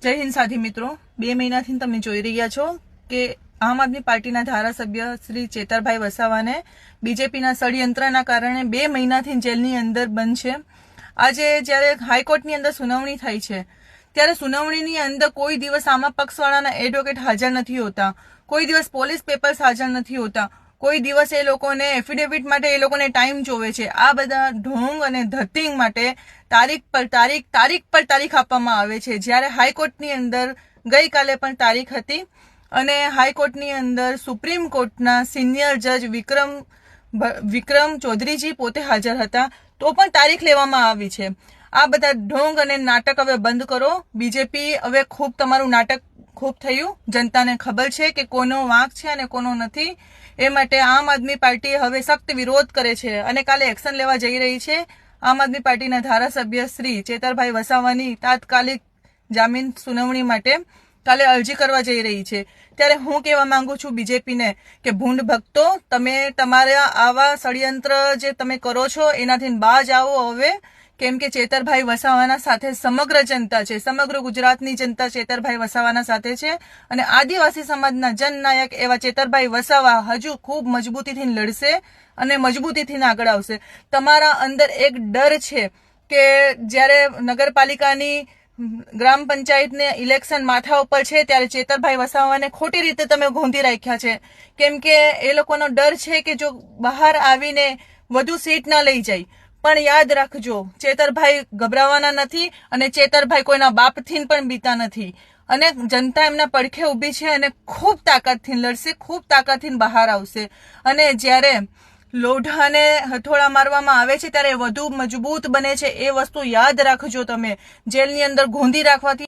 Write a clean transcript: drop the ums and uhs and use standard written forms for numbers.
જય હિન્દ સાથી મિત્રો, 2 મહિનાથી તમે જોઈ રહ્યા છો કે આમ આદમી પાર્ટીના ધારાસભ્ય શ્રી ચેતરભાઈ વસાવાને બીજેપીના ષડયંત્રના કારણે 2 મહિનાથી જેલની અંદર બંધ છે। આજે જ્યારે હાઈકોર્ટની અંદર સુનાવણી થઈ છે ત્યારે સુનાવણીની અંદર કોઈ દિવસ આમાં પક્ષવાળાના એડવોકેટ હાજર નથી હોતા, કોઈ દિવસ પોલીસ પેપર્સ હાજર નથી હોતા, કોઈ દિવસ એ લોકોને એફિડેવિટ માટે એ લોકોને ટાઈમ જોવે છે। આ બધા ઢોંગ અને ધતિંગ માટે તારીખ પર તારીખ આપવામાં આવે છે। જ્યારે હાઈકોર્ટની અંદર ગઈકાલે પણ તારીખ હતી અને હાઈકોર્ટની અંદર સુપ્રીમ કોર્ટના સિનિયર જજ વિક્રમ ચૌધરીજી પોતે હાજર હતા, તો પણ તારીખ લેવામાં આવી છે। આ બધા ઢોંગ અને નાટક હવે બંધ કરો। બીજેપી હવે ખૂબ તમારું નાટક ખૂબ થયું, જનતાને ખબર છે કે કોનો વાંક છે અને કોનો નથી। એ માટે આમ આદમી પાર્ટી હવે સખ્ત વિરોધ કરે છે અને કાલે એક્શન લેવા જઈ રહી છે। આમ આદમી પાર્ટીના ધારાસભ્ય શ્રી ચેતરભાઈ વસાવાની તાત્કાલિક જામીન સુનાવણી માટે કાલે અરજી કરવા જઈ રહી છે। ત્યારે હું કહેવા માંગુ છું બીજેપીને કે ભૂંડ ભક્તો, તમે તમારા આવા ષડયંત્ર જે તમે કરો છો એનાથી બાજ આવો હવે, કેમ કે ચેતરભાઈ વસાવાના સાથે સમગ્ર જનતા છે, સમગ્ર ગુજરાતની જનતા ચેતરભાઈ વસાવાના સાથે છે અને આદિવાસી સમાજના જનનાયક એવા ચેતરભાઈ વસાવા હજુ ખૂબ મજબૂતીથી લડશે અને મજબૂતીથી આગળ આવશે। તમારા અંદર એક ડર છે કે જ્યારે નગરપાલિકાની ગ્રામ પંચાયતને ઇલેક્શન માથા ઉપર છે ત્યારે ચેતરભાઈ વસાવાને ખોટી રીતે તમે ગોંધી રાખ્યા છે, કેમ કે એ લોકોનો ડર છે કે જો બહાર આવીને વધુ સીટ ના લઈ જાય। પણ યાદ રાખજો, ચેતરભાઈ ગભરાવાના નથી અને ચેતરભાઈ કોઈના બાપથી પણ બીતા નથી અને જનતા એમના પડખે ઊભી છે અને ખૂબ તાકાતથી લડશે, ખૂબ તાકાતથી બહાર આવશે। અને જ્યારે લોઢાને હથોડા મારવામાં આવે છે ત્યારે વધુ મજબૂત બને છે, એ વસ્તુ યાદ રાખજો। તમે જેલની અંદર ગોંધી રાખવાથી